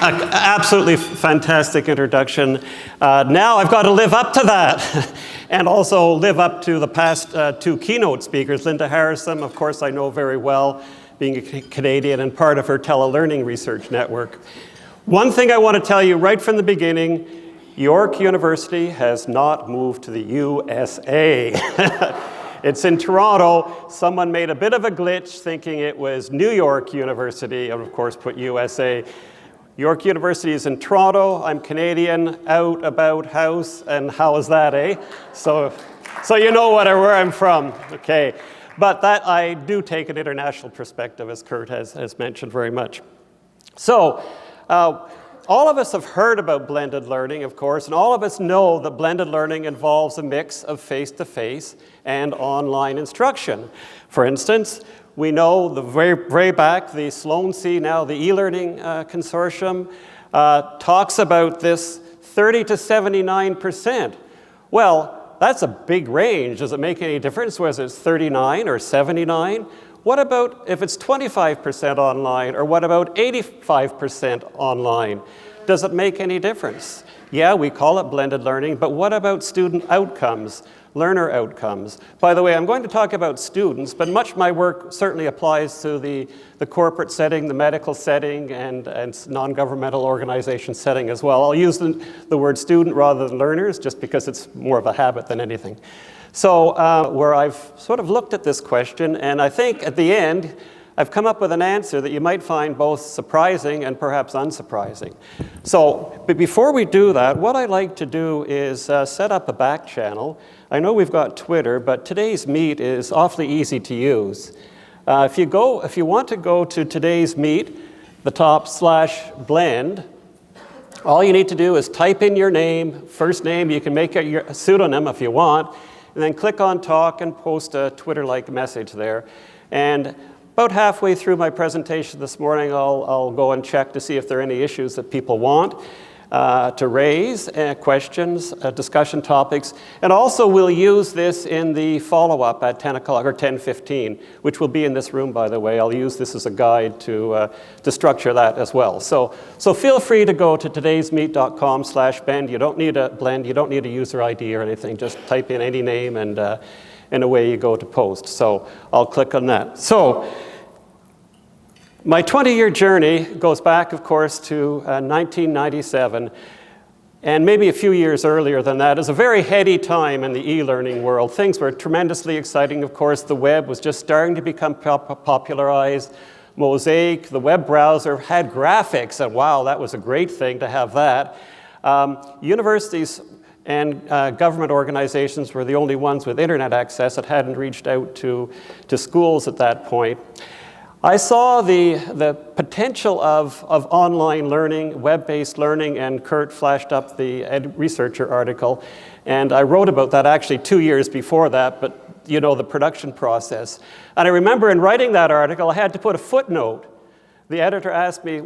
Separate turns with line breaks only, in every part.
Absolutely fantastic introduction. Now I've got to live up to that and also live up to the past two keynote speakers. Linda Harrison, of course, I know very well, being a Canadian and part of her telelearning research network. One thing I want to tell you right from the beginning, York University has not moved to the USA. It's in Toronto. Someone made a bit of a glitch thinking it was New York University, and of course put USA. York University is in Toronto. I'm Canadian, out, about, house, and how is that, eh? So you know where I'm from, okay. But that I do take an international perspective, as Kurt has mentioned very much. So, all of us have heard about blended learning, of course, and all of us know that blended learning involves a mix of face-to-face and online instruction. For instance, we know the very back, the Sloan C, now the e-learning consortium, talks about this 30 to 79%. Well, that's a big range. Does it make any difference whether it's 39 or 79? What about if it's 25% online, or what about 85% online? Does it make any difference? Yeah, we call it blended learning, but what about student outcomes, learner outcomes? By the way, I'm going to talk about students, but much of my work certainly applies to the corporate setting, the medical setting, and non-governmental organization setting as well. I'll use the word student rather than learners, just because it's more of a habit than anything. So where I've sort of looked at this question, and I think at the end, I've come up with an answer that you might find both surprising and perhaps unsurprising. But before we do that, what I'd like to do is set up a back channel. I know we've got Twitter, but today's Meet is awfully easy to use. If you want to go to today's Meet, the top /blend, all you need to do is type in your name, first name. You can make it your pseudonym if you want, and then click on talk and post a Twitter-like message there. And about halfway through my presentation this morning, I'll go and check to see if there are any issues that people want to raise, questions, discussion topics. And also we'll use this in the follow-up at 10 o'clock or 10:15, which will be in this room, by the way. I'll use this as a guide to structure that as well. So feel free to go to todaysmeet.com/blend. You don't need a blend, you don't need a user ID or anything. Just type in any name and away you go to post. So I'll click on that. So my 20-year journey goes back, of course, to 1997, and maybe a few years earlier than that. It was a very heady time in the e-learning world. Things were tremendously exciting, of course. The web was just starting to become popularized. Mosaic, the web browser, had graphics, and wow, that was a great thing to have that. Universities and government organizations were the only ones with internet access that hadn't reached out to schools at that point. I saw the potential of online learning, web-based learning, and Kurt flashed up the researcher article, and I wrote about that actually 2 years before that, but you know the production process. And I remember in writing that article, I had to put a footnote. The editor asked me,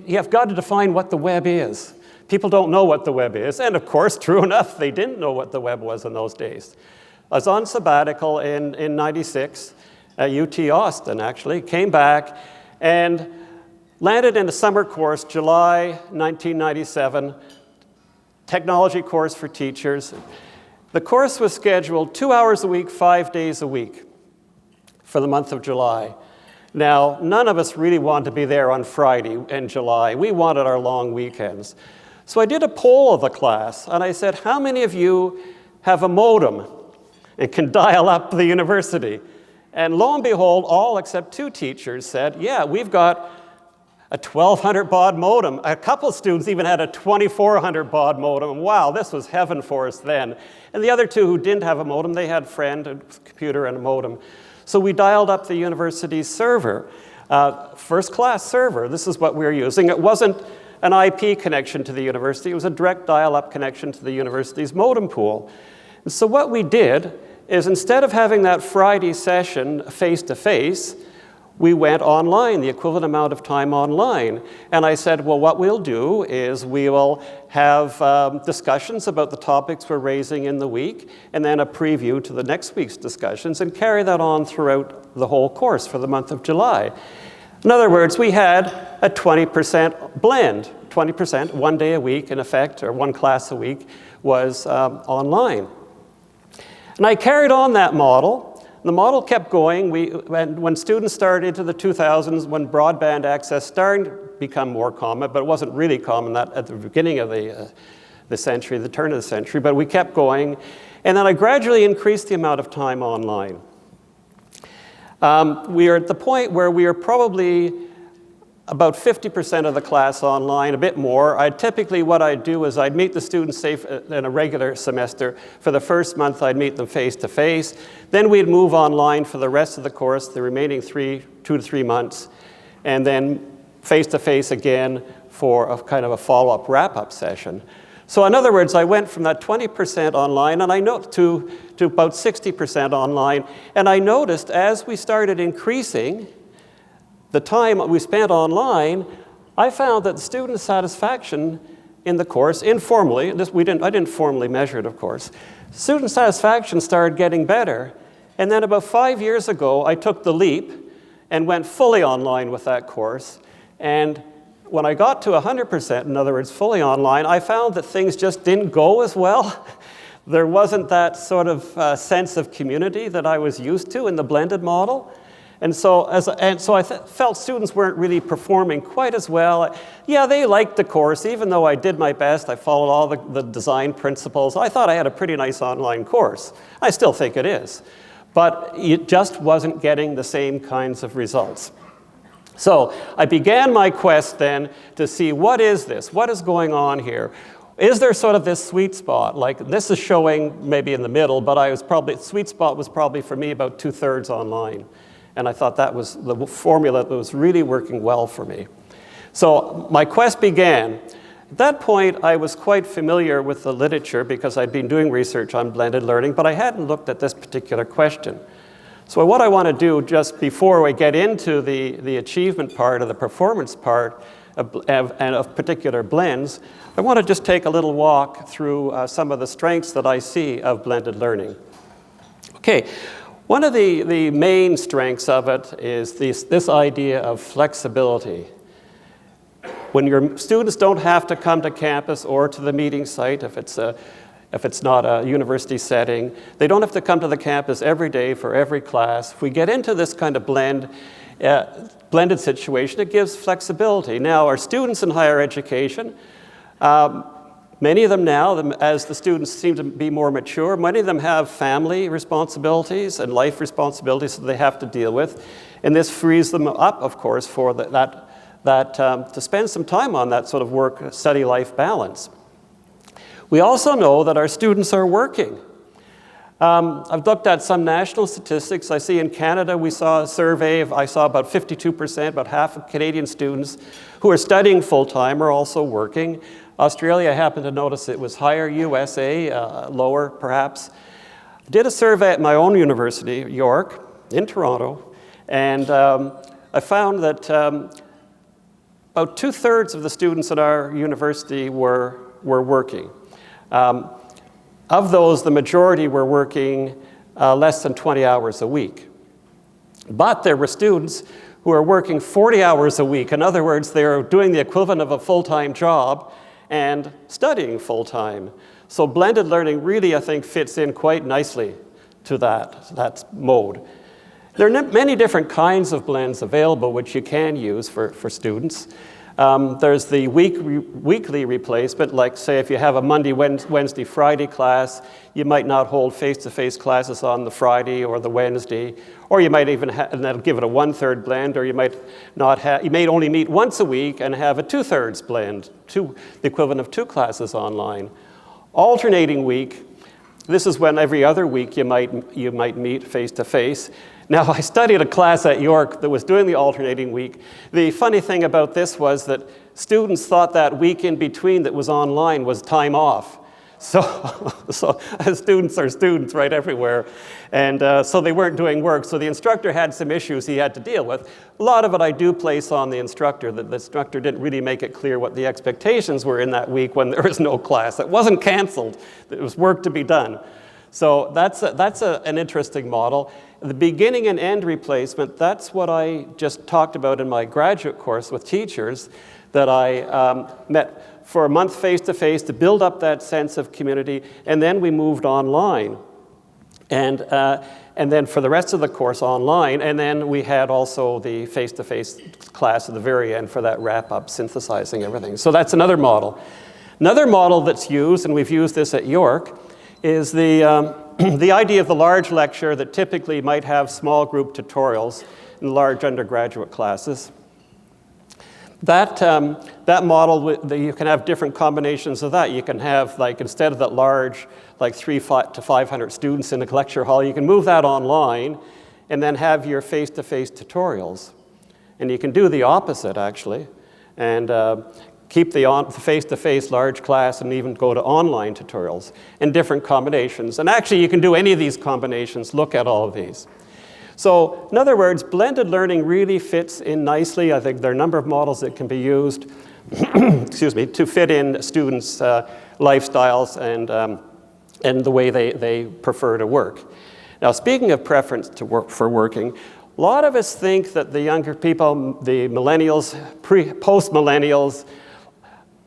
you've got to define what the web is. People don't know what the web is, and of course, true enough, they didn't know what the web was in those days. I was on sabbatical in 96, at UT Owston, actually, came back and landed in a summer course, July 1997, technology course for teachers. The course was scheduled 2 hours a week, 5 days a week for the month of July. Now, none of us really wanted to be there on Friday in July. We wanted our long weekends. So I did a poll of the class, and I said, how many of you have a modem and can dial up the university? And lo and behold, all except 2 teachers said, yeah, we've got a 1200 baud modem. A couple of students even had a 2400 baud modem. Wow, this was heaven for us then. And the other 2 who didn't have a modem, they had a friend, a computer and a modem. So we dialed up the university's server, first-class server. This is what we were using. It wasn't an IP connection to the university. It was a direct dial-up connection to the university's modem pool. And so what we did is instead of having that Friday session face-to-face, we went online, the equivalent amount of time online. And I said, well, what we'll do is we will have discussions about the topics we're raising in the week, and then a preview to the next week's discussions, and carry that on throughout the whole course for the month of July. In other words, we had a 20% blend. 20%, 1 day a week in effect, or 1 class a week, was online. And I carried on that model. The model kept going. When students started into the 2000s, when broadband access started to become more common, but it wasn't really common at the beginning of the century, the turn of the century, but we kept going. And then I gradually increased the amount of time online. We are at the point where we are probably about 50% of the class online, a bit more. Typically what I'd do is I'd meet the students, say, in a regular semester. For the first month, I'd meet them face-to-face. Then we'd move online for the rest of the course, the remaining 2 to 3 months, and then face-to-face again for a kind of a follow-up wrap-up session. So in other words, I went from that 20% online and to about 60% online, and I noticed as we started increasing the time we spent online, I found that the student satisfaction in the course, informally, I didn't formally measure it, of course, student satisfaction started getting better. And then about 5 years ago, I took the leap and went fully online with that course. And when I got to 100%, in other words, fully online, I found that things just didn't go as well. There wasn't that sort of sense of community that I was used to in the blended model. And so I felt students weren't really performing quite as well. Yeah, they liked the course, even though I did my best. I followed all the design principles. I thought I had a pretty nice online course. I still think it is. But it just wasn't getting the same kinds of results. So I began my quest then to see, what is this? What is going on here? Is there sort of this sweet spot? Like, this is showing maybe in the middle, but sweet spot was probably for me about 2/3 online. And I thought that was the formula that was really working well for me. So my quest began. At that point, I was quite familiar with the literature because I'd been doing research on blended learning, but I hadn't looked at this particular question. So what I want to do just before we get into the achievement part or the performance part of particular blends, I want to just take a little walk through some of the strengths that I see of blended learning. Okay. One of the main strengths of it is this idea of flexibility. When your students don't have to come to campus or to the meeting site, if it's not a university setting, they don't have to come to the campus every day for every class. If we get into this kind of blended situation, it gives flexibility. Now, our students in higher education, many of them now, as the students seem to be more mature, many of them have family responsibilities and life responsibilities that they have to deal with. And this frees them up, of course, for to spend some time on that sort of work-study-life balance. We also know that our students are working. I've looked at some national statistics. I see in Canada, we saw a survey I saw about 52%, about half of Canadian students who are studying full-time are also working. Australia, I happen to notice it was higher. USA, lower perhaps. I did a survey at my own university, York, in Toronto, and I found that about 2/3 of the students at our university were working. Of those, the majority were working less than 20 hours a week. But there were students who are working 40 hours a week. In other words, they're doing the equivalent of a full-time job and studying full-time. So blended learning really, I think, fits in quite nicely to that mode. There are many different kinds of blends available which you can use for students. There's the weekly replacement, like say if you have a Monday, Wednesday, Friday class, you might not hold face-to-face classes on the Friday or the Wednesday, or you might even and that'll give it a 1/3 blend, or you might only meet once a week and have a 2/3 blend, the equivalent of 2 classes online. Alternating week, this is when every other week you might meet face-to-face. Now, I studied a class at York that was doing the alternating week. The funny thing about this was that students thought that week in between that was online was time off. So students are students right everywhere. And so they weren't doing work. So the instructor had some issues he had to deal with. A lot of it I do place on the instructor, that the instructor didn't really make it clear what the expectations were in that week when there was no class. It wasn't canceled. There was work to be done. So that's an interesting model. The beginning and end replacement, that's what I just talked about in my graduate course with teachers, that I met for a month face-to-face to build up that sense of community, and then we moved online. And then for the rest of the course online, and then we had also the face-to-face class at the very end for that wrap-up, synthesizing everything. So that's another model. Another model that's used, and we've used this at York, is the idea of the large lecture that typically might have small group tutorials in large undergraduate classes. That model, you can have different combinations of that. You can have, like, instead of that large, like 300 to 500 students in a lecture hall, you can move that online and then have your face-to-face tutorials. And you can do the opposite, actually, and keep the face-to-face large class and even go to online tutorials in different combinations. And actually, you can do any of these combinations. Look at all of these. So, in other words, blended learning really fits in nicely. I think there are a number of models that can be used excuse me, to fit in students' lifestyles and the way they prefer to work. Now, speaking of preference for working, a lot of us think that the younger people, the millennials, post-millennials,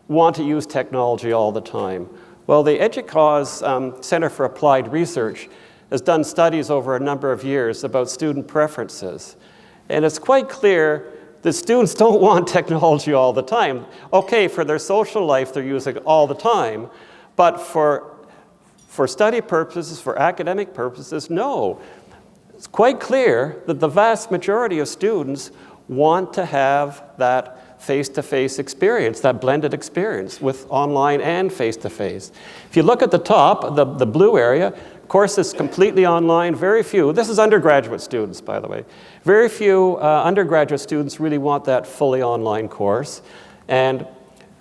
want to use technology all the time. Well, the EDUCAUSE Center for Applied Research has done studies over a number of years about student preferences. And it's quite clear that students don't want technology all the time. Okay, for their social life, they're using it all the time. But for study purposes, for academic purposes, no. It's quite clear that the vast majority of students want to have that face-to-face experience, that blended experience with online and face-to-face. If you look at the top, the blue area, courses completely online, very few. This is undergraduate students, by the way. Very few undergraduate students really want that fully online course, and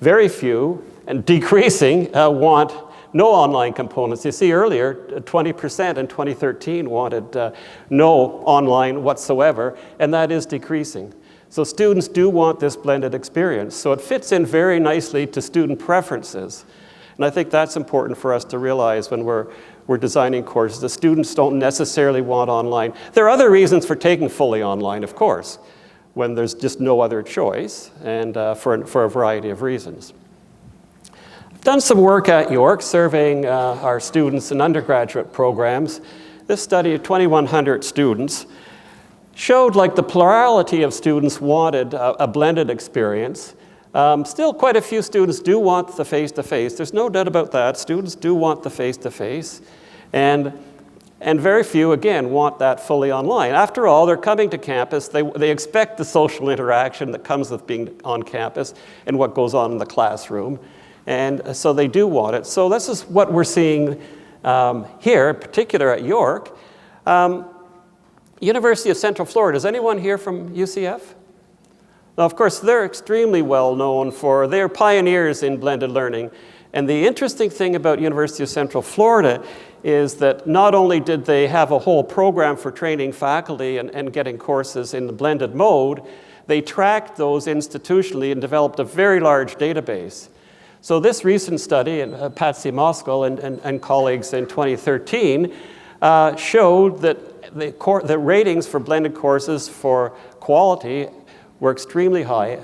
very few, and decreasing, want no online components. You see earlier, 20% in 2013 wanted no online whatsoever, and that is decreasing. So students do want this blended experience. So it fits in very nicely to student preferences. And I think that's important for us to realize when we're designing courses. The students don't necessarily want online. There are other reasons for taking fully online, of course, when there's just no other choice, and for a variety of reasons. I've done some work at York surveying our students in undergraduate programs. This study of 2,100 students showed like the plurality of students wanted a blended experience. Still, quite a few students do want the face-to-face. There's no doubt about that. Students do want the face-to-face. And very few, again, want that fully online. After all, they're coming to campus. They expect the social interaction that comes with being on campus and what goes on in the classroom. And so they do want it. So this is what we're seeing here, in particular at York. University of Central Florida. Is anyone here from UCF? Now, of course, they're extremely well known for, they're pioneers in blended learning. And the interesting thing about University of Central Florida is that not only did they have a whole program for training faculty and getting courses in the blended mode, they tracked those institutionally and developed a very large database. So this recent study, and Patsy Moskal and colleagues in 2013, showed that the ratings for blended courses for quality were extremely high.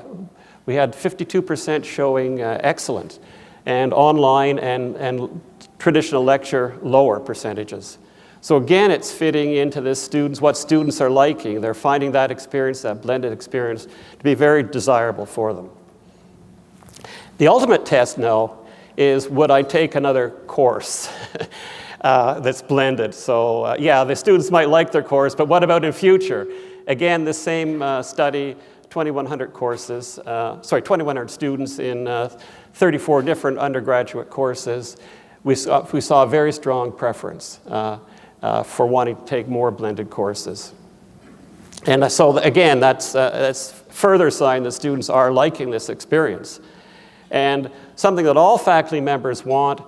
We had 52% showing excellent, and online and traditional lecture lower percentages. So again, it's fitting into this what students are liking. They're finding that experience, that blended experience, to be very desirable for them. The ultimate test now is, would I take another course that's blended? So yeah, the students might like their course, but what about in future? Again, the same study, 2,100 courses, 2,100 students in 34 different undergraduate courses. We saw a very strong preference for wanting to take more blended courses. And so again, that's further sign that students are liking this experience. And something that all faculty members want,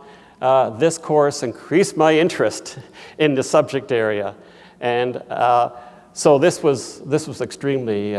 this course increased my interest in the subject area. And so this was extremely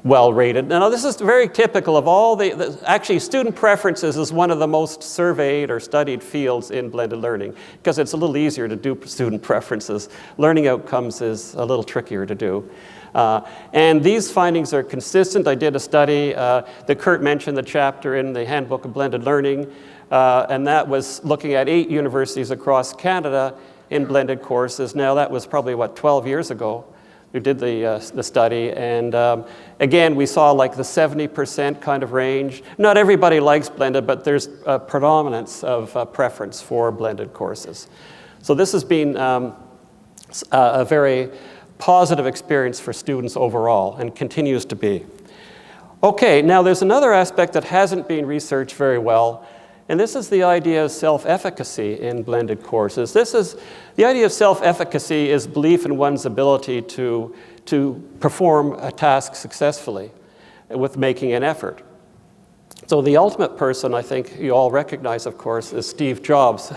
well rated. Now this is very typical of all actually student preferences is one of the most surveyed or studied fields in blended learning because it's a little easier to do student preferences. Learning outcomes is a little trickier to do. And these findings are consistent. I did a study that Kurt mentioned, the chapter in the Handbook of Blended Learning, and that was looking at 8 universities across Canada in blended courses. Now that was probably, 12 years ago we did the study, and again, we saw like the 70% kind of range. Not everybody likes blended, but there's a predominance of preference for blended courses. So this has been a very positive experience for students overall and continues to be. Okay, now there's another aspect that hasn't been researched very well, and this is the idea of self-efficacy in blended courses. The idea of self-efficacy is belief in one's ability to perform a task successfully with making an effort. So the ultimate person, I think you all recognize, of course, is Steve Jobs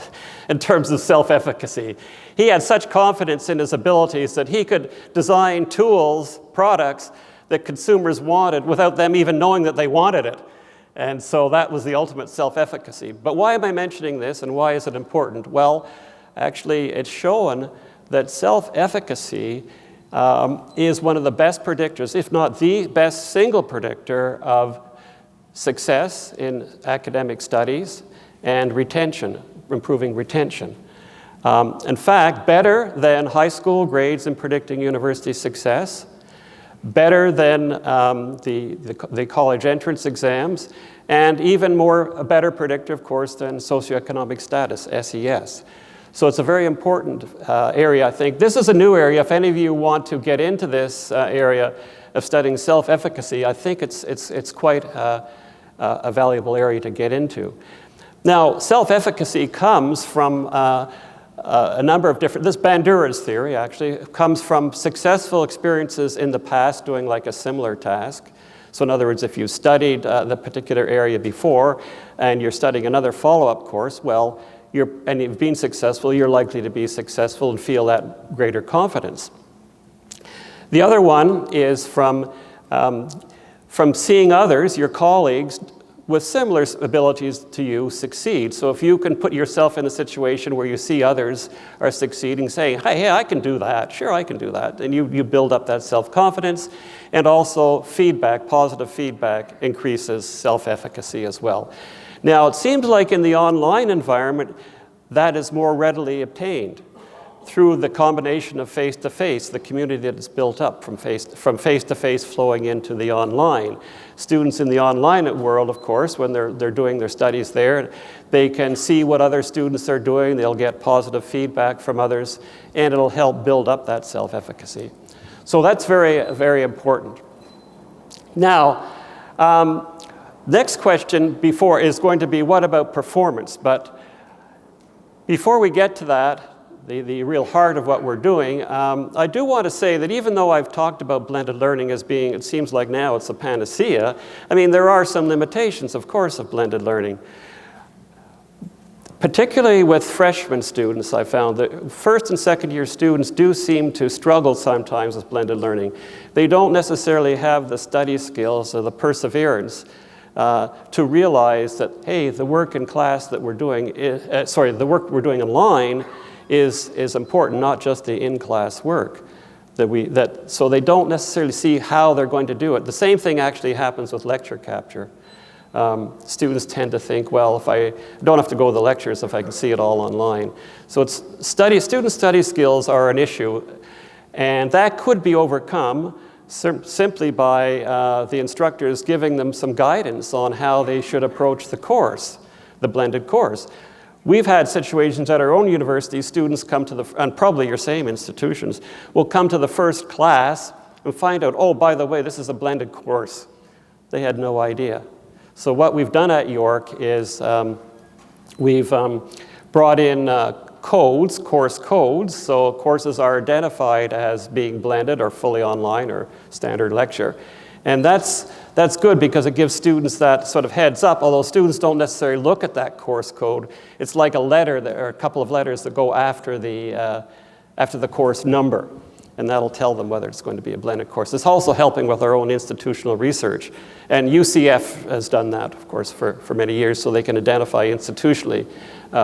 in terms of self-efficacy. He had such confidence in his abilities that he could design tools, products that consumers wanted without them even knowing that they wanted it. And so that was the ultimate self-efficacy. But why am I mentioning this and why is it important? Well, actually, it's shown that self-efficacy is one of the best predictors, if not the best single predictor of success in academic studies and retention, improving retention. In fact, better than high school grades in predicting university success, better than the college entrance exams, and even a better predictor, of course, than socioeconomic status, SES. So it's a very important area, I think. This is a new area. If any of you want to get into this area of studying self-efficacy, I think it's quite a valuable area to get into. Now, self-efficacy comes from a number of different, this Bandura's theory actually comes from successful experiences in the past doing like a similar task. So in other words, if you studied the particular area before and you're studying another follow-up course, well, and you've been successful, you're likely to be successful and feel that greater confidence. The other one is from seeing others, your colleagues, with similar abilities to you succeed. So if you can put yourself in a situation where you see others are succeeding, saying, hey, I can do that, sure, I can do that, and you build up that self-confidence, and also feedback, positive feedback, increases self-efficacy as well. Now, it seems like in the online environment, that is more readily obtained through the combination of face-to-face, the community that is built up from face-to-face flowing into the online. Students in the online world, of course, when they're doing their studies there, they can see what other students are doing, they'll get positive feedback from others, and it'll help build up that self-efficacy. So that's very, very important. Now, next question is going to be, what about performance? But before we get to that, the real heart of what we're doing, I do want to say that even though I've talked about blended learning as being, it seems like now it's a panacea, I mean, there are some limitations, of course, of blended learning. Particularly with freshman students, I found that first and second year students do seem to struggle sometimes with blended learning. They don't necessarily have the study skills or the perseverance to realize that, hey, the work in class that we're doing, the work we're doing online is important, not just the in-class work. So they don't necessarily see how they're going to do it. The same thing actually happens with lecture capture. Students tend to think, well, if I don't have to go to the lectures if I can see it all online. So student study skills are an issue, and that could be overcome simply by the instructors giving them some guidance on how they should approach the course, the blended course. We've had situations at our own university, students come to and probably your same institutions, will come to the first class and find out, oh, by the way, this is a blended course. They had no idea. So what we've done at York is we've brought in course codes, so courses are identified as being blended or fully online or standard lecture. And that's good because it gives students that sort of heads up, although students don't necessarily look at that course code. It's like a letter or a couple of letters that go after the course number. and that'll tell them whether it's going to be a blended course. It's also helping with our own institutional research. And UCF has done that, of course, for many years, so they can identify institutionally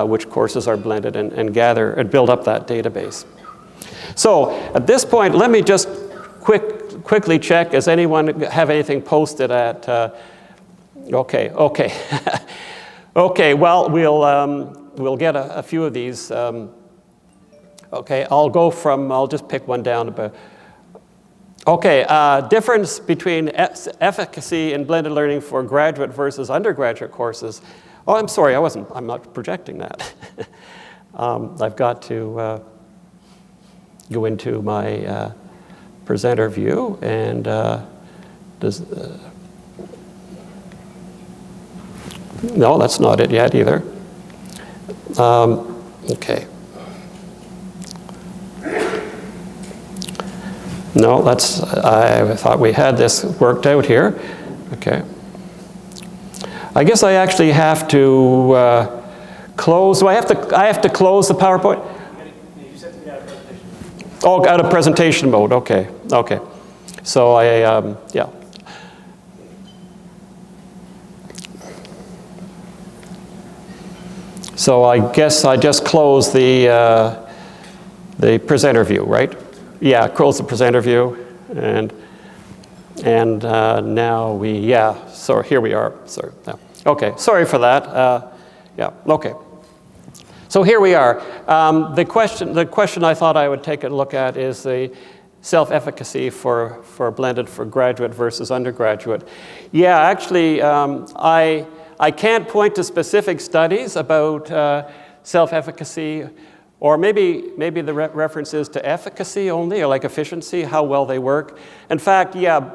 which courses are blended and gather and build up that database. So at this point, let me just quickly check, does anyone have anything posted at, okay. Okay, well, we'll get a few of these. Okay, I'll just pick one down. Okay, difference between efficacy in blended learning for graduate versus undergraduate courses. Oh, I'm sorry, I'm not projecting that. I've got to go into my presenter view, and no, that's not it yet either. Okay. No, I thought we had this worked out here. Okay. I guess I actually have to close. Do I have to close the PowerPoint?
You said to be out of presentation mode.
Oh, out of presentation mode. Okay. Okay. So yeah. So I guess I just close the presenter view, right? Yeah, close the presenter view, and now so here we are. Sorry. Yeah. Okay, sorry for that. Yeah. Okay. So here we are. The question I thought I would take a look at is the self-efficacy for blended for graduate versus undergraduate. Yeah, actually, I can't point to specific studies about self-efficacy, or maybe the reference is to efficacy only, or like efficiency, how well they work. In fact, yeah,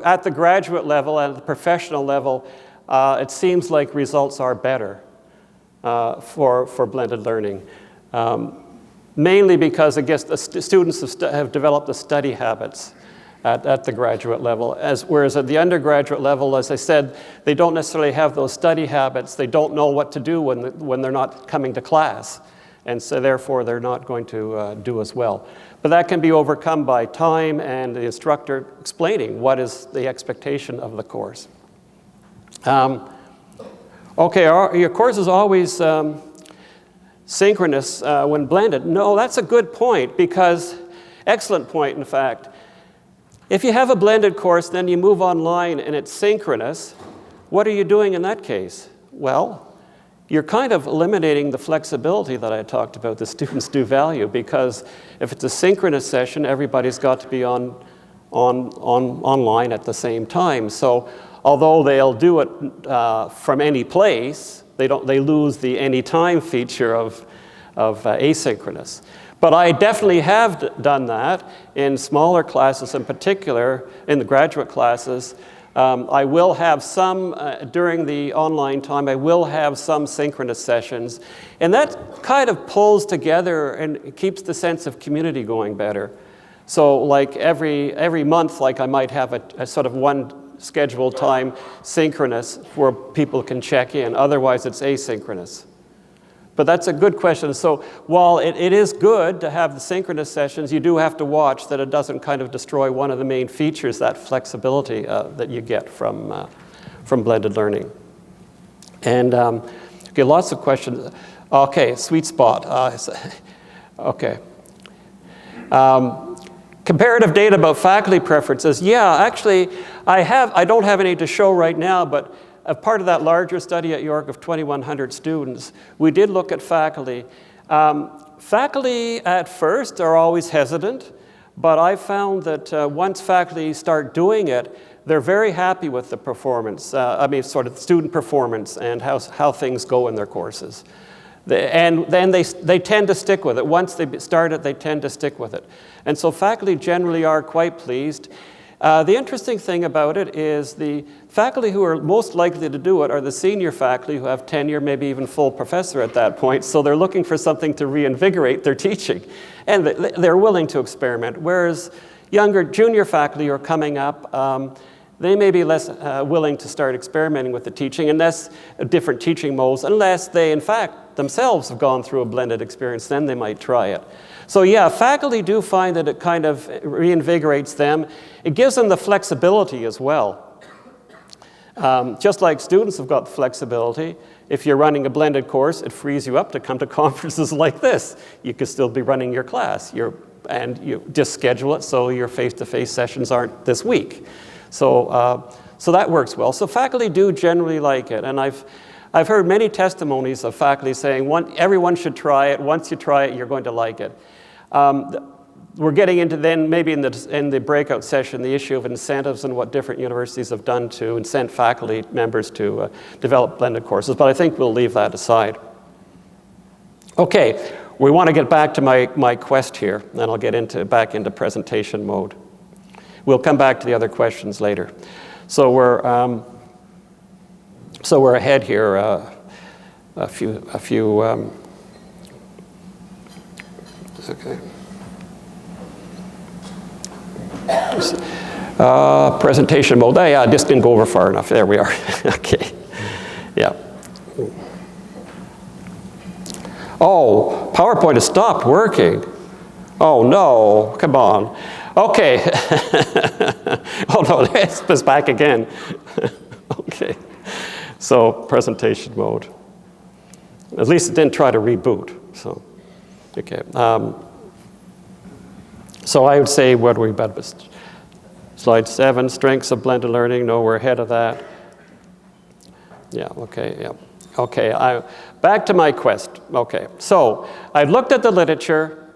at the graduate level and at the professional level, it seems like results are better for blended learning. Mainly because I guess the students have developed the study habits at the graduate level, whereas at the undergraduate level, as I said, they don't necessarily have those study habits. They don't know what to do when they're not coming to class, and so therefore they're not going to do as well. But that can be overcome by time and the instructor explaining what is the expectation of the course. Okay, your course is always synchronous when blended. No, that's a good point, because, excellent point in fact. If you have a blended course, then you move online and it's synchronous, what are you doing in that case? Well, you're kind of eliminating the flexibility that I talked about the students do value, because if it's a synchronous session, everybody's got to be online at the same time. So although they'll do it from any place, they lose the anytime feature of asynchronous. But I definitely have done that in smaller classes, in particular in the graduate classes. I will have some, during the online time, I will have some synchronous sessions. And that kind of pulls together and keeps the sense of community going better. So like every month, like I might have a sort of one scheduled time synchronous where people can check in. Otherwise, it's asynchronous. But that's a good question. So while it is good to have the synchronous sessions, you do have to watch that it doesn't kind of destroy one of the main features, that flexibility that you get from blended learning. And okay, lots of questions. Okay, sweet spot. Okay. Comparative data about faculty preferences. Yeah, actually, I don't have any to show right now, but as part of that larger study at York of 2,100 students, we did look at faculty. Faculty at first are always hesitant, but I found that once faculty start doing it, they're very happy with the performance, sort of student performance and how things go in their courses. And then they tend to stick with it. Once they start it, they tend to stick with it. And so faculty generally are quite pleased. The interesting thing about it is the faculty who are most likely to do it are the senior faculty who have tenure, maybe even full professor at that point. So they're looking for something to reinvigorate their teaching. And they're willing to experiment. Whereas younger junior faculty who are coming up, they may be less willing to start experimenting with the teaching, unless different teaching modes, unless they in fact themselves have gone through a blended experience, then they might try it. So yeah, faculty do find that it kind of reinvigorates them. It gives them the flexibility as well. Just like students have got flexibility, if you're running a blended course, it frees you up to come to conferences like this. You could still be running your class, and you just schedule it so your face-to-face sessions aren't this week. So that works well. So faculty do generally like it, and I've heard many testimonies of faculty saying everyone should try it. Once you try it, you're going to like it. We're getting into then maybe in the breakout session the issue of incentives and what different universities have done to incent faculty members to develop blended courses, but I think we'll leave that aside. Okay, we want to get back to my quest here, and I'll get back into presentation mode. We'll come back to the other questions later. So we're ahead here a few. Okay. Presentation mode. I just didn't go over far enough. There we are. Okay. Yeah. Oh, PowerPoint has stopped working. Oh no, come on. Okay. Oh no, it's back again. Okay. So presentation mode. At least it didn't try to reboot. So, okay. So I would say, what are we about? Slide 7, strengths of blended learning. No, we're ahead of that. Yeah, okay, yeah. Okay, back to my quest. Okay, so I've looked at the literature,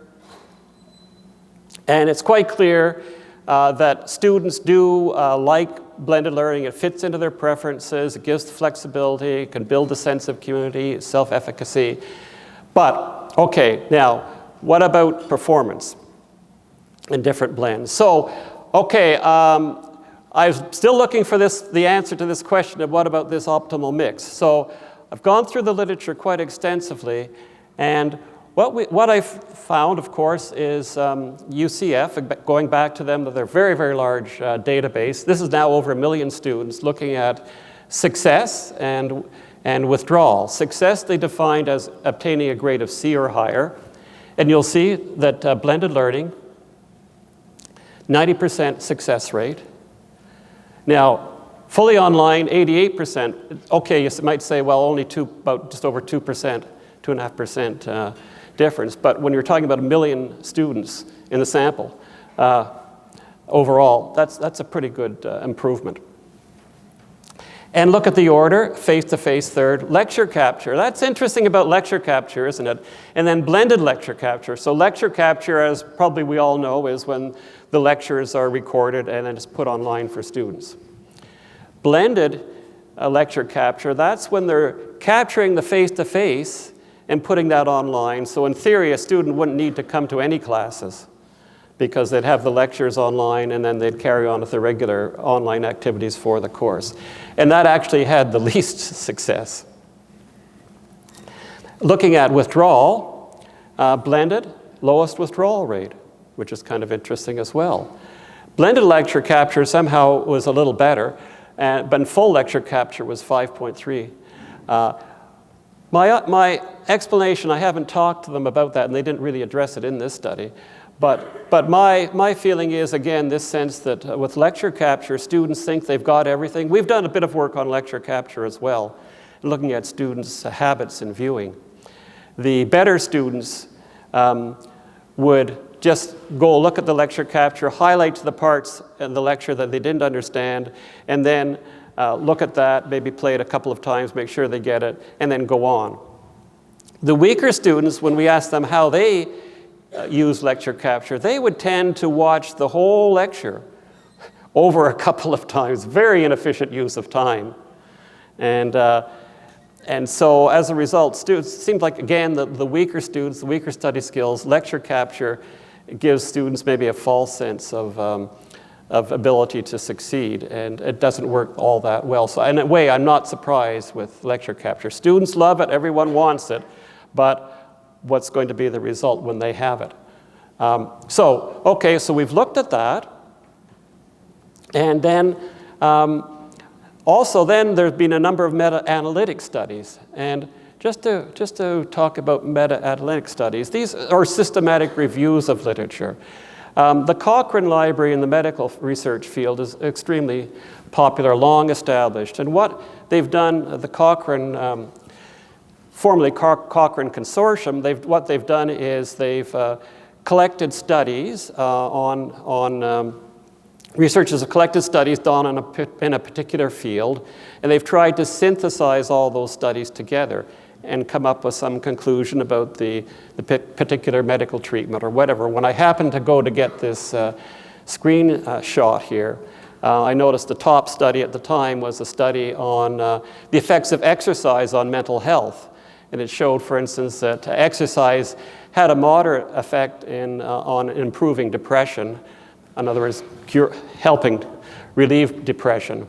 and it's quite clear that students do like blended learning. It fits into their preferences, it gives flexibility, it can build a sense of community, self-efficacy. But, okay, now, what about performance in different blends? So, okay, I'm still looking for the answer to this question of what about this optimal mix. So I've gone through the literature quite extensively, and what I've found, of course, is UCF, going back to them, their very, very large database. This is now over 1 million students looking at success and withdrawal. Success they defined as obtaining a grade of C or higher. And you'll see that blended learning, 90% success rate. Now, fully online, 88%. Okay, you might say, well, only about just over 2%, 2.5% difference. But when you're talking about 1 million students in the sample, overall, that's a pretty good improvement. And look at the order, face-to-face third, lecture capture. That's interesting about lecture capture, isn't it? And then blended lecture capture. So lecture capture, as probably we all know, is when the lectures are recorded and then it's put online for students. Blended lecture capture, that's when they're capturing the face-to-face and putting that online. So in theory, a student wouldn't need to come to any classes because they'd have the lectures online and then they'd carry on with the regular online activities for the course. And that actually had the least success. Looking at withdrawal, blended, lowest withdrawal rate, which is kind of interesting as well. Blended lecture capture somehow was a little better, but full lecture capture was 5.3. My explanation, I haven't talked to them about that, and they didn't really address it in this study. But my feeling is, again, this sense that with lecture capture, students think they've got everything. We've done a bit of work on lecture capture as well, looking at students' habits in viewing. The better students would just go look at the lecture capture, highlight the parts in the lecture that they didn't understand, and then look at that, maybe play it a couple of times, make sure they get it, and then go on. The weaker students, when we ask them how they use lecture capture, they would tend to watch the whole lecture over a couple of times. Very inefficient use of time. And so as a result, students, it seems like, again, the weaker students, the weaker study skills, lecture capture gives students maybe a false sense of ability to succeed, and it doesn't work all that well. So in a way, I'm not surprised with lecture capture. Students love it, everyone wants it, but what's going to be the result when they have it? So we've looked at that, and then also then there's been a number of meta-analytic studies, and just to talk about meta-analytic studies. These are systematic reviews of literature. The Cochrane Library in the medical research field is extremely popular, long established. And what they've done, the Cochrane, formerly Cochrane Consortium, what they've done is they've collected studies researchers have collected studies done in a particular field, and they've tried to synthesize all those studies together and come up with some conclusion about the particular medical treatment or whatever. When I happened to go to get this screenshot here, I noticed the top study at the time was a study on the effects of exercise on mental health. And it showed, for instance, that exercise had a moderate effect on improving depression. In other words, helping relieve depression.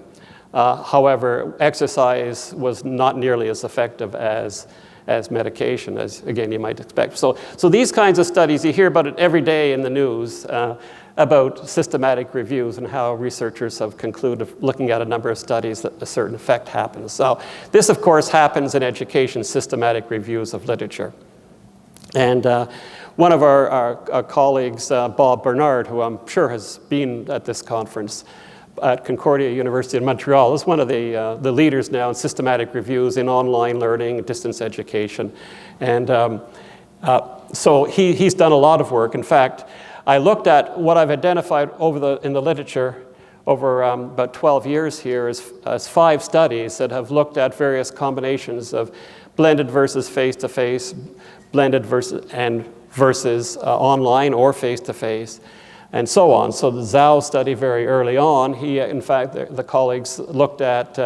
However, exercise was not nearly as effective as medication, as again you might expect. So these kinds of studies, you hear about it every day in the news about systematic reviews and how researchers have concluded, looking at a number of studies, that a certain effect happens. So this, of course, happens in education, systematic reviews of literature. And one of our colleagues, Bob Bernard, who I'm sure has been at this conference at Concordia University in Montreal, is one of the leaders now in systematic reviews in online learning, distance education. And so he's done a lot of work. In fact, I looked at what I've identified in the literature over about 12 years here as 5 studies that have looked at various combinations of blended versus face-to-face, blended versus online or face-to-face, and so on. So the Zhao study very early on, in fact, the colleagues looked at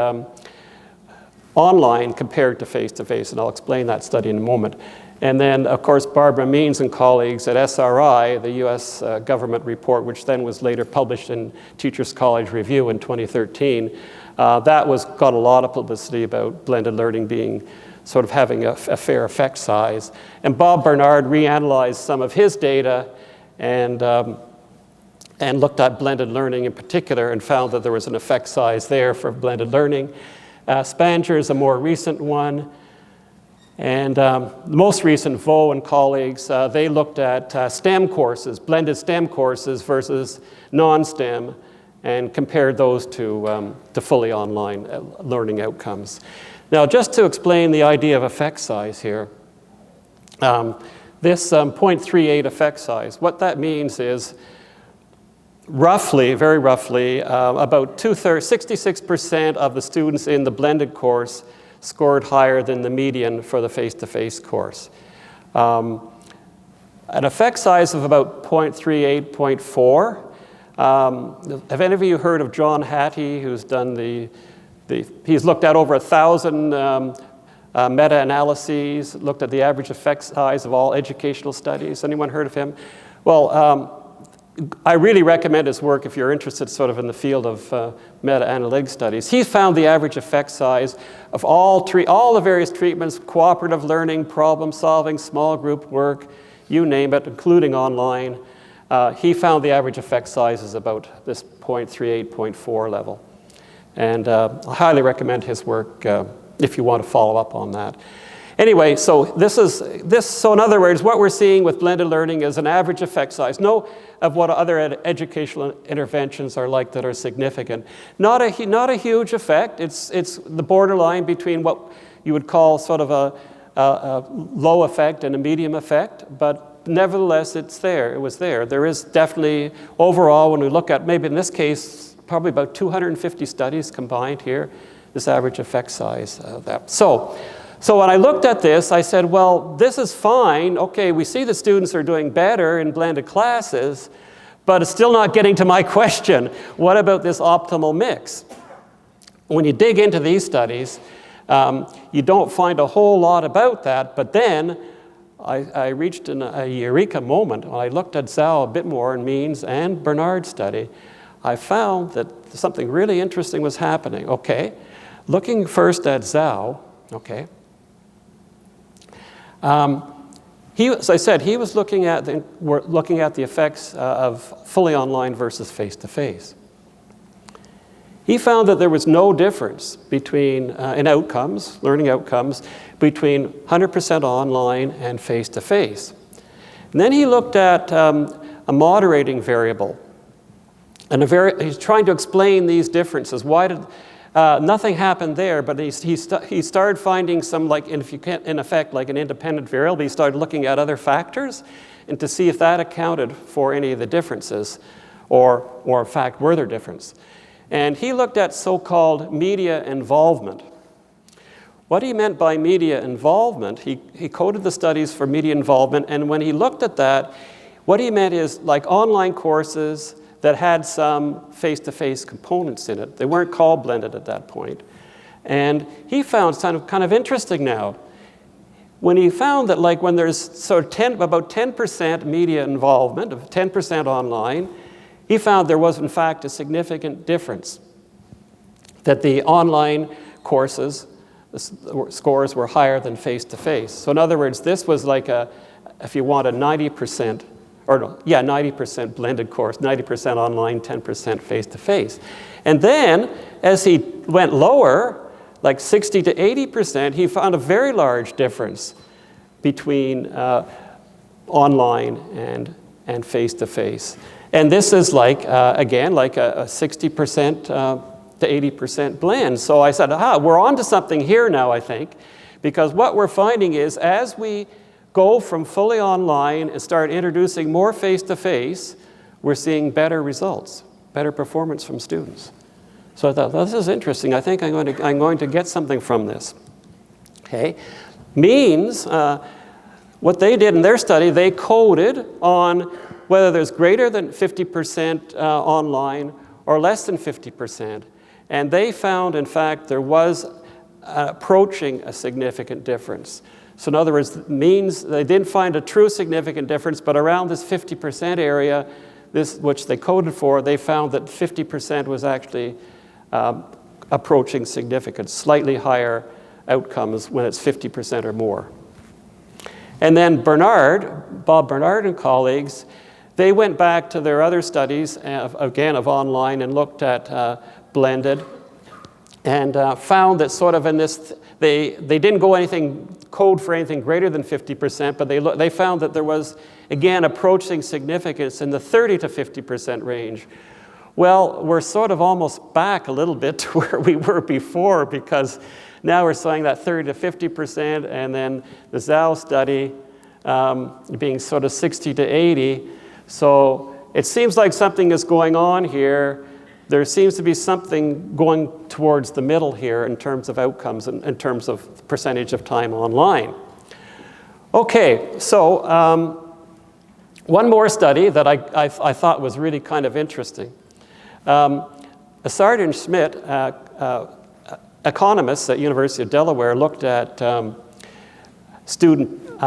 online compared to face-to-face, and I'll explain that study in a moment. And then, of course, Barbara Means and colleagues at SRI, the US government report, which then was later published in Teachers College Review in 2013, that got a lot of publicity about blended learning being sort of having a fair effect size. And Bob Bernard reanalyzed some of his data and looked at blended learning in particular and found that there was an effect size there for blended learning. Spanger is a more recent one. And the most recent, Vo and colleagues, they looked at STEM courses, blended STEM courses versus non-STEM, and compared those to fully online learning outcomes. Now, just to explain the idea of effect size here, this 0.38 effect size, what that means is roughly, very roughly, about 66% of the students in the blended course scored higher than the median for the face-to-face course. An effect size of about 0.38, 0.4. Have any of you heard of John Hattie, who's done he's looked at over 1,000 meta-analyses, looked at the average effect size of all educational studies. Anyone heard of him? Well, I really recommend his work if you're interested sort of in the field of meta-analytic studies. He's found the average effect size of all the various treatments, cooperative learning, problem solving, small group work, you name it, including online. He found the average effect size is about this 0.38, 0.4 level. And I highly recommend his work if you want to follow up on that. Anyway, so so in other words, what we're seeing with blended learning is an average effect size. No of what other educational interventions are like that are significant. Not a huge effect. It's the borderline between what you would call sort of a low effect and a medium effect, but nevertheless, it's there. It was there. There is definitely, overall, when we look at, maybe in this case, probably about 250 studies combined here, this average effect size. So when I looked at this, I said, well, this is fine. Okay, we see the students are doing better in blended classes, but it's still not getting to my question. What about this optimal mix? When you dig into these studies, you don't find a whole lot about that, but then I reached a eureka moment. When I looked at Zhao a bit more in Means and Bernard's study, I found that something really interesting was happening. Okay, looking first at Zhao, okay, as I said, he was looking at the effects of fully online versus face-to-face. he found that there was no difference between, in outcomes, learning outcomes, between 100% online and face-to-face. And then he looked at a moderating variable. And he's trying to explain these differences. Why did nothing happened there? But he started finding some, like, if you can't, in effect, like an independent variable. He started looking at other factors, and to see if that accounted for any of the differences, or in fact, were there differences. And he looked at so-called media involvement. What he meant by media involvement, he coded the studies for media involvement, and when he looked at that, what he meant is like online courses that had some face-to-face components in it. They weren't called blended at that point. And he found kind of interesting now, when he found that like when there's about 10% media involvement, 10% online, he found there was in fact a significant difference, that the online courses, the scores were higher than face-to-face. So in other words, this was like if you want a 90% blended course, 90% online, 10% face-to-face. And then, as he went lower, like 60 to 80%, he found a very large difference between online and face-to-face. And this is like, again, like a 60% to 80% blend. So I said, we're onto something here now, I think, because what we're finding is as we go from fully online and start introducing more face-to-face, we're seeing better results, better performance from students. So I thought, well, this is interesting. I think I'm going to get something from this. Okay, means what they did in their study, they coded on whether there's greater than 50% online or less than 50%. And they found, in fact, there was approaching a significant difference. So in other words, means they didn't find a true significant difference, but around this 50% area, which they coded for, they found that 50% was actually approaching significance, slightly higher outcomes when it's 50% or more. And then Bob Bernard and colleagues, they went back to their other studies, again, of online, and looked at blended, and found that sort of in this, they didn't go code for anything greater than 50%, but they found that there was, again, approaching significance in the 30 to 50% range. Well, we're sort of almost back a little bit to where we were before, because now we're saying that 30 to 50%, and then the Zhao study being sort of 60 to 80. So it seems like something is going on here. There seems to be something going towards the middle here in terms of outcomes and in terms of percentage of time online. Okay, so one more study that I thought was really kind of interesting. Assard and Schmidt, economists at University of Delaware, looked at student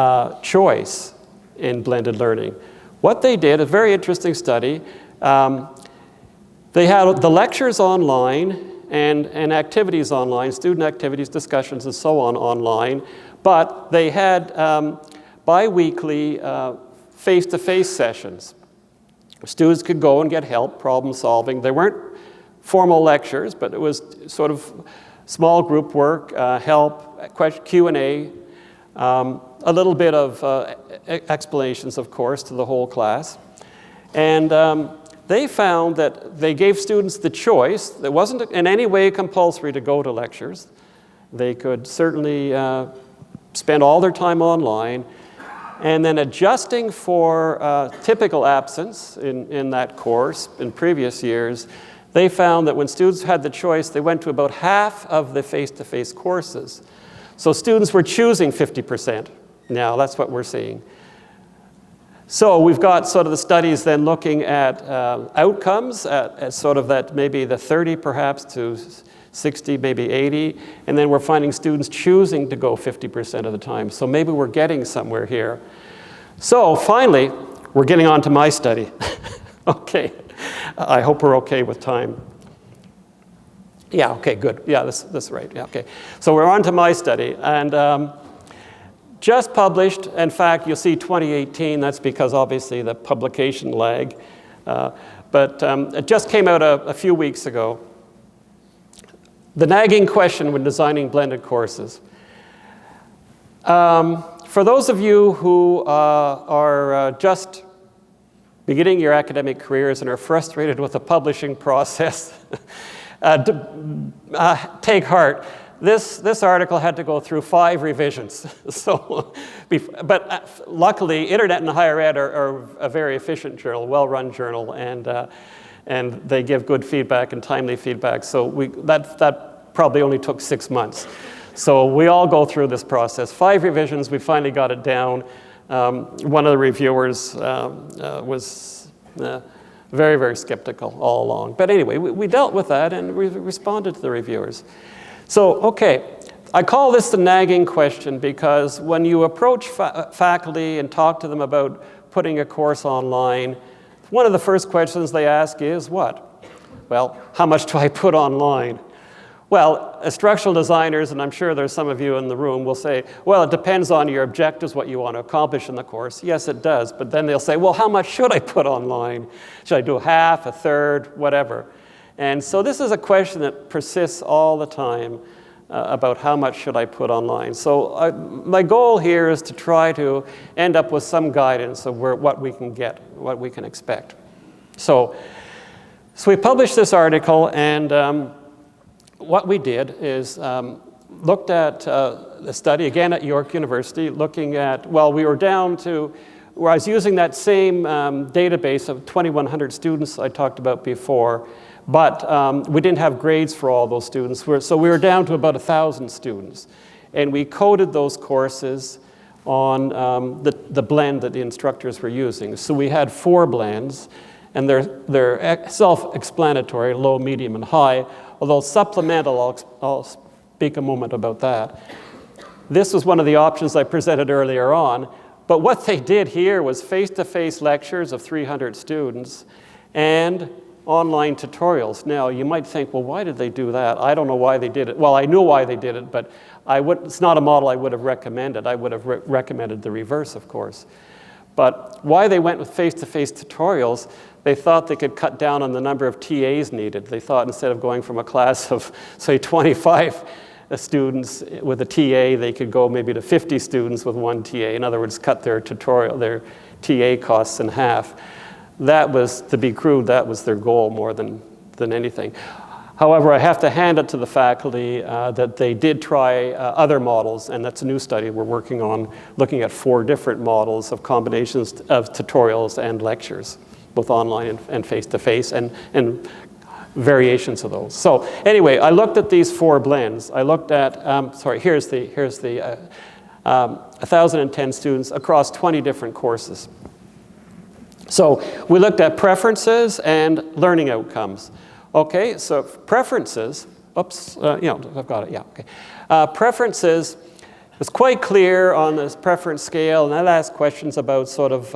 choice in blended learning. What they did, a very interesting study, they had the lectures online and activities online, student activities, discussions, and so on online, but they had bi-weekly face-to-face sessions. Students could go and get help problem solving. They weren't formal lectures, but it was sort of small group work, help, Q&A, a little bit of explanations, of course, to the whole class. And they found that they gave students the choice. It wasn't in any way compulsory to go to lectures. They could certainly spend all their time online, and then adjusting for typical absence in that course in previous years, they found that when students had the choice, they went to about half of the face-to-face courses. So students were choosing 50% now. That's what we're seeing. So we've got sort of the studies then looking at outcomes at sort of that maybe the 30 perhaps to 60, maybe 80, and then we're finding students choosing to go 50% of the time. So maybe we're getting somewhere here. So finally, we're getting on to my study. Okay, I hope we're okay with time. Yeah, okay, good. Yeah, that's right. Yeah, okay. So we're on to my study, and just published. In fact, you'll see 2018. That's because obviously the publication lag. But it just came out a few weeks ago. The nagging question when designing blended courses. For those of you who are just beginning your academic careers and are frustrated with the publishing process, take heart. This article had to go through 5 revisions. But luckily, Internet and Higher Ed are a very efficient journal, well-run journal, and they give good feedback and timely feedback. So that probably only took 6 months. So we all go through this process. 5 revisions, we finally got it down. One of the reviewers was very, very skeptical all along. But anyway, we dealt with that and we responded to the reviewers. So, okay, I call this the nagging question because when you approach faculty and talk to them about putting a course online, one of the first questions they ask is what? Well, how much do I put online? Well, as structural designers, and I'm sure there's some of you in the room, will say, well, it depends on your objectives, what you want to accomplish in the course. Yes, it does. But then they'll say, well, how much should I put online? Should I do half, a third, whatever? And so this is a question that persists all the time about how much should I put online. So my goal here is to try to end up with some guidance of what we can get, what we can expect. So we published this article, and what we did is looked at a study, again at York University, looking at, well, we were down to, where I was using that same database of 2,100 students I talked about before, but we didn't have grades for all those students. So we were down to about 1,000 students. And we coded those courses on the blend that the instructors were using. So we had 4 blends, and they're self-explanatory, low, medium, and high, although supplemental, I'll speak a moment about that. This was one of the options I presented earlier on, but what they did here was face-to-face lectures of 300 students and online tutorials. Now, you might think, well, why did they do that? I don't know why they did it. Well, I knew why they did it, but it's not a model I would have recommended. I would have recommended the reverse, of course. But why they went with face-to-face tutorials, they thought they could cut down on the number of TAs needed. They thought instead of going from a class of, say, 25 students with a TA, they could go maybe to 50 students with 1 TA. In other words, cut their TA costs in half. That was, to be crude, that was their goal more than anything. However, I have to hand it to the faculty that they did try other models, and that's a new study we're working on, looking at 4 different models of combinations of tutorials and lectures, both online and face-to-face, and variations of those. So anyway, I looked at these 4 blends. I looked at, here's the 1,010 students across 20 different courses. So we looked at preferences and learning outcomes. Okay, so preferences, I've got it, yeah, okay. Preferences was quite clear on this preference scale, and I'd ask questions about sort of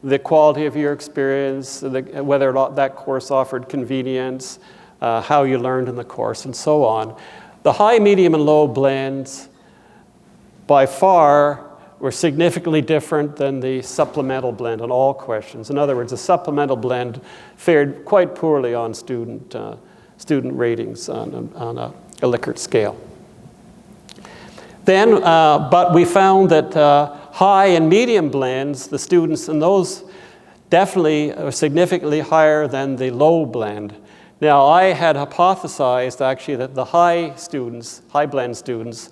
the quality of your experience, whether or not that course offered convenience, how you learned in the course, and so on. The high, medium, and low blends, by far, were significantly different than the supplemental blend on all questions. In other words, the supplemental blend fared quite poorly on student ratings on a Likert scale. Then, but we found that high and medium blends, the students in those definitely are significantly higher than the low blend. Now, I had hypothesized actually that the high blend students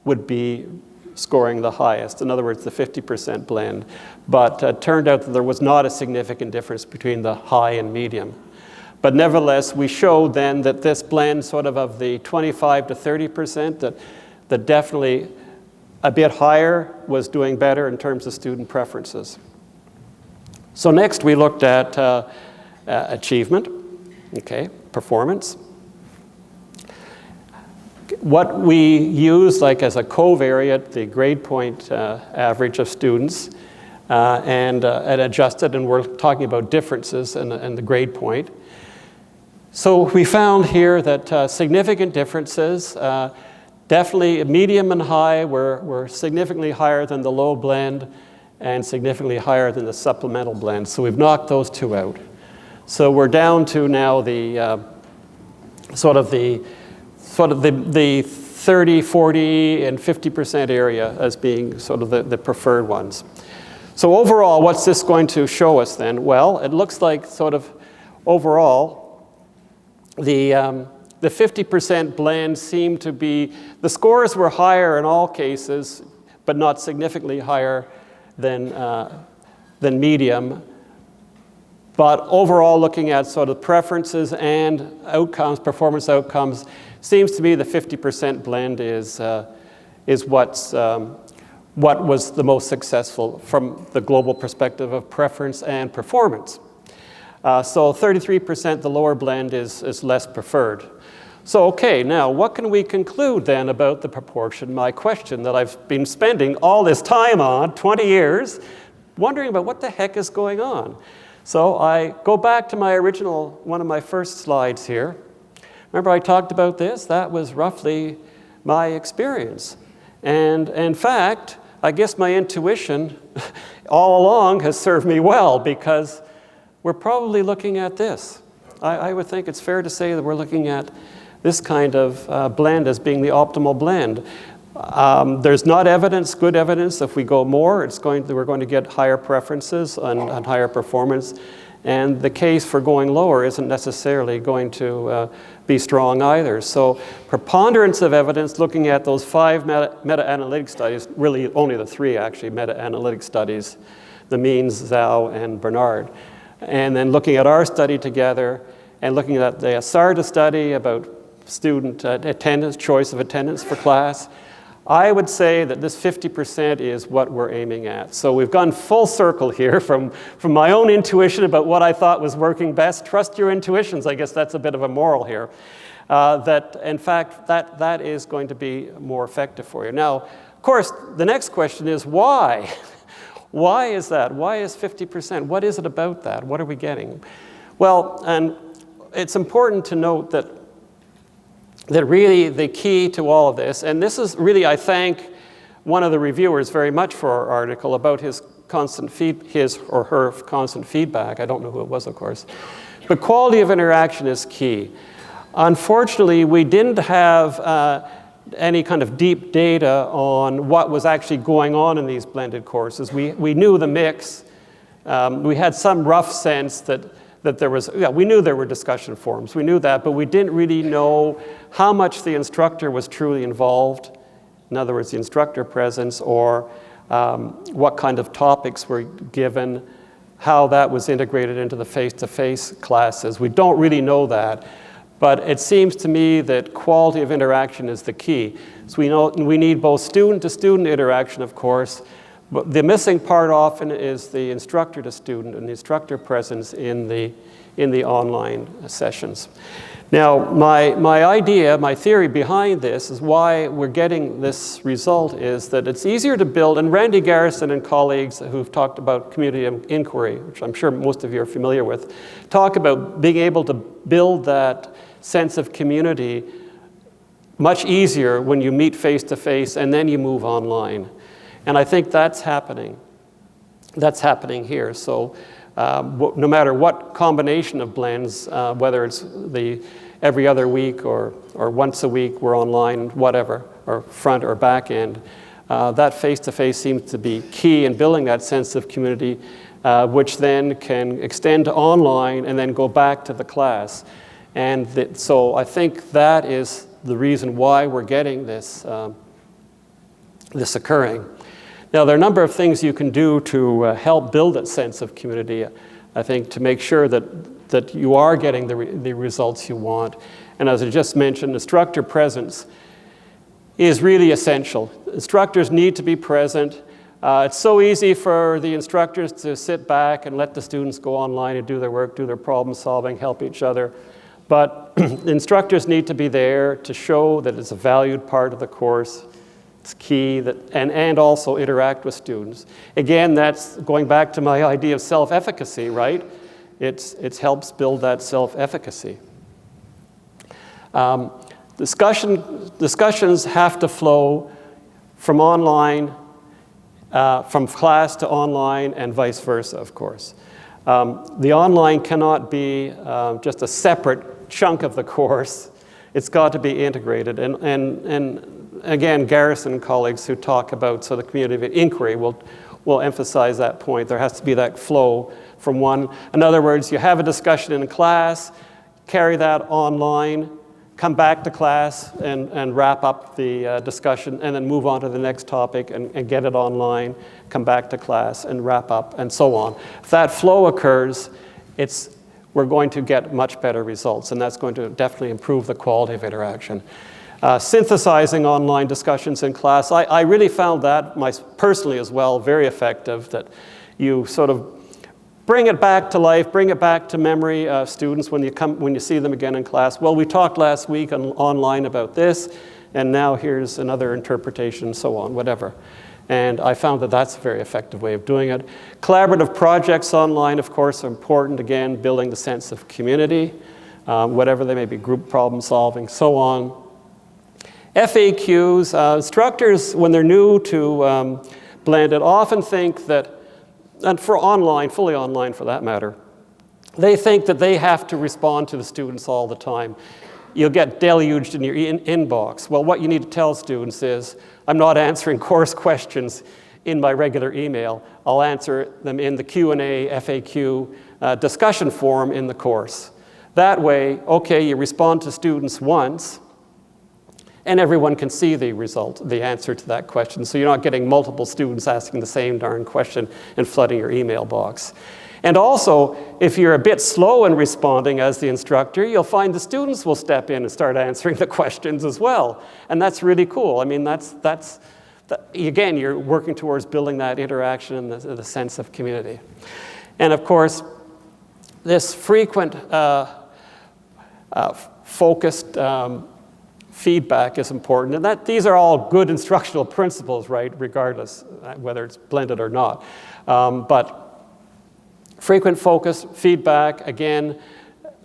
would be scoring the highest, in other words, the 50% blend. But it turned out that there was not a significant difference between the high and medium. But nevertheless, we showed then that this blend sort of the 25 to 30%, that definitely a bit higher was doing better in terms of student preferences. So next we looked at achievement, okay, performance. What we use like as a covariate, the grade point average of students, and adjusted, and we're talking about differences in the grade point. So we found here that significant differences, definitely medium and high were significantly higher than the low blend and significantly higher than the supplemental blend. So we've knocked those 2 out. So we're down to now the sort of the sort of the 30, 40, and 50% area as being sort of the preferred ones. So overall, what's this going to show us then? Well, it looks like sort of overall, the 50% blend seemed to be, the scores were higher in all cases, but not significantly higher than medium. But overall, looking at sort of preferences and outcomes, performance outcomes, seems to be the 50% blend is what was the most successful from the global perspective of preference and performance. So 33%, the lower blend, is less preferred. So okay, now what can we conclude then about the proportion? My question that I've been spending all this time on, 20 years, wondering about what the heck is going on. So I go back to my original, one of my first slides here. Remember I talked about this? That was roughly my experience. And in fact, I guess my intuition all along has served me well, because we're probably looking at this. I would think it's fair to say that we're looking at this kind of blend as being the optimal blend. There's not evidence, good evidence, if we go more, we're going to get higher preferences and higher performance. And the case for going lower isn't necessarily going to be strong either. So preponderance of evidence, looking at those 5 meta-analytic studies, really only the 3 actually meta-analytic studies, the Means, Zhao, and Bernard. And then looking at our study together and looking at the ASARDA study about student attendance, choice of attendance for class, I would say that this 50% is what we're aiming at. So we've gone full circle here from my own intuition about what I thought was working best. Trust your intuitions. I guess that's a bit of a moral here. That, in fact, that is going to be more effective for you. Now, of course, the next question is why? Why is that? Why is 50%? What is it about that? What are we getting? Well, and it's important to note that really the key to all of this, and this is really, I thank one of the reviewers very much for our article about his or her constant feedback. I don't know who it was, of course. But quality of interaction is key. Unfortunately, we didn't have any kind of deep data on what was actually going on in these blended courses. We knew the mix. We had some rough sense that there was, we knew there were discussion forums. We knew that, but we didn't really know how much the instructor was truly involved. In other words, the instructor presence, or what kind of topics were given, how that was integrated into the face-to-face classes. We don't really know that, but it seems to me that quality of interaction is the key. So we need both student-to-student interaction, of course, but the missing part often is the instructor-to-student and the instructor presence in the online sessions. Now, my idea, my theory behind this is why we're getting this result is that it's easier to build, and Randy Garrison and colleagues who've talked about community inquiry, which I'm sure most of you are familiar with, talk about being able to build that sense of community much easier when you meet face-to-face and then you move online. And I think that's happening. That's happening here. So no matter what combination of blends, whether it's the every other week or once a week we're online, whatever, or front or back end, that face-to-face seems to be key in building that sense of community, which then can extend to online and then go back to the class. And so I think that is the reason why we're getting this, this occurring. Now, there are a number of things you can do to help build that sense of community, I think, to make sure that you are getting the results you want. And as I just mentioned, instructor presence is really essential. Instructors need to be present. It's so easy for the instructors to sit back and let the students go online and do their work, do their problem solving, help each other. But instructors need to be there to show that it's a valued part of the course. It's key that, and also interact with students. Again, that's going back to my idea of self-efficacy, right? It helps build that self-efficacy. Discussions have to flow from online, from class to online, and vice versa, of course. The online cannot be just a separate chunk of the course. It's got to be integrated. And again, Garrison and colleagues who talk about the community of inquiry will emphasize that point. There has to be that flow from one. In other words, you have a discussion in class, carry that online, come back to class and wrap up the discussion, and then move on to the next topic and get it online, come back to class and wrap up, and so on. If that flow occurs, we're going to get much better results, and that's going to definitely improve the quality of interaction. Synthesizing online discussions in class, I really found that personally as well very effective, that you sort of bring it back to life, bring it back to memory, students, when you see them again in class. Well, we talked last week online about this, and now here's another interpretation, and so on, whatever. And I found that that's a very effective way of doing it. Collaborative projects online, of course, are important. Again, building the sense of community, whatever they may be, group problem solving, so on. FAQs, instructors, when they're new to Blended, often think that, and for online, fully online for that matter, they think that they have to respond to the students all the time. You'll get deluged in your inbox. Well, what you need to tell students is, I'm not answering course questions in my regular email. I'll answer them in the Q&A, FAQ discussion forum in the course. That way, okay, you respond to students once, and everyone can see the result, the answer to that question. So you're not getting multiple students asking the same darn question and flooding your email box. And also, if you're a bit slow in responding as the instructor, you'll find the students will step in and start answering the questions as well. And that's really cool. I mean, again, you're working towards building that interaction and the sense of community. And of course, this frequent focused feedback is important. And these are all good instructional principles, right, regardless whether it's blended or not. But frequent focus, feedback, again,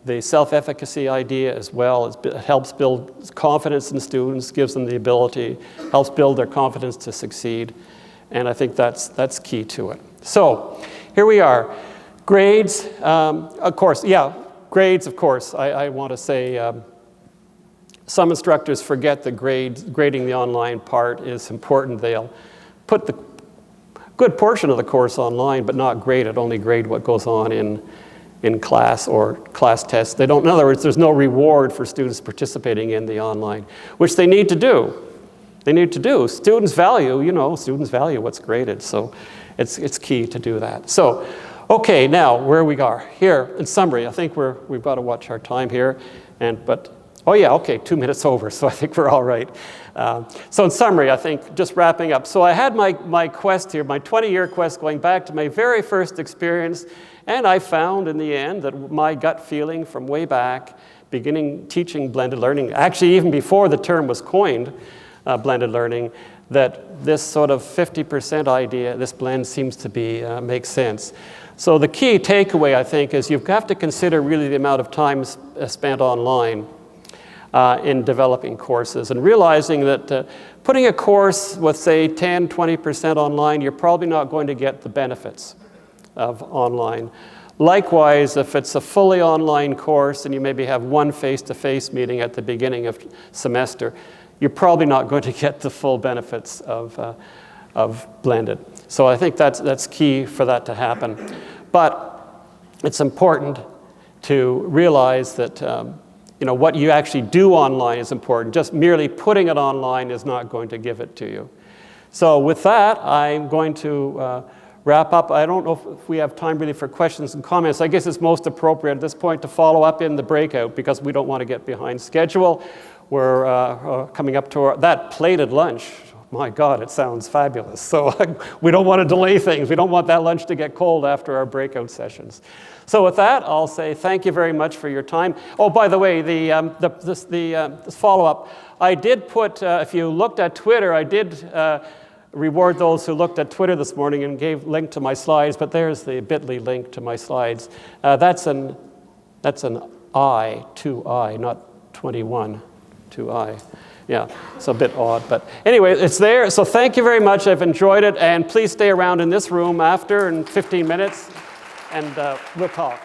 the self-efficacy idea as well. It helps build confidence in students, gives them the ability, helps build their confidence to succeed. And I think that's key to it. So here we are. Grades, of course, grades, of course. I want to say some instructors forget that grading the online part is important. They'll put the good portion of the course online, but not grade it, only grade what goes on in class or class tests. In other words, there's no reward for students participating in the online, which they need to do. They need to do. Students value what's graded, so it's key to do that. So, okay, now where we are. Here, in summary, I think we've got to watch our time here, oh yeah, okay, 2 minutes over, so I think we're all right. So in summary, I think, just wrapping up. So I had my quest here, my 20-year quest going back to my very first experience, and I found in the end that my gut feeling from way back, beginning teaching blended learning, actually even before the term was coined, blended learning, that this sort of 50% idea, this blend seems to be, makes sense. So the key takeaway, I think, is you have to consider really the amount of time spent online in developing courses, and realizing that putting a course with, say, 10, 20% online, you're probably not going to get the benefits of online. Likewise, if it's a fully online course and you maybe have one face-to-face meeting at the beginning of semester, you're probably not going to get the full benefits of blended. So I think that's key for that to happen. But it's important to realize that what you actually do online is important. Just merely putting it online is not going to give it to you. So with that, I'm going to wrap up. I don't know if we have time really for questions and comments. I guess it's most appropriate at this point to follow up in the breakout, because we don't want to get behind schedule. We're coming up to that plated lunch. My God, it sounds fabulous. So we don't want to delay things. We don't want that lunch to get cold after our breakout sessions. So with that, I'll say thank you very much for your time. Oh, by the way, this follow-up, I did put, if you looked at Twitter, I did reward those who looked at Twitter this morning and gave link to my slides, but there's the bit.ly link to my slides. That's an I, 2I, not 21, 2I. Yeah, it's a bit odd, but anyway, it's there. So thank you very much. I've enjoyed it, and please stay around in this room after in 15 minutes, and we'll talk.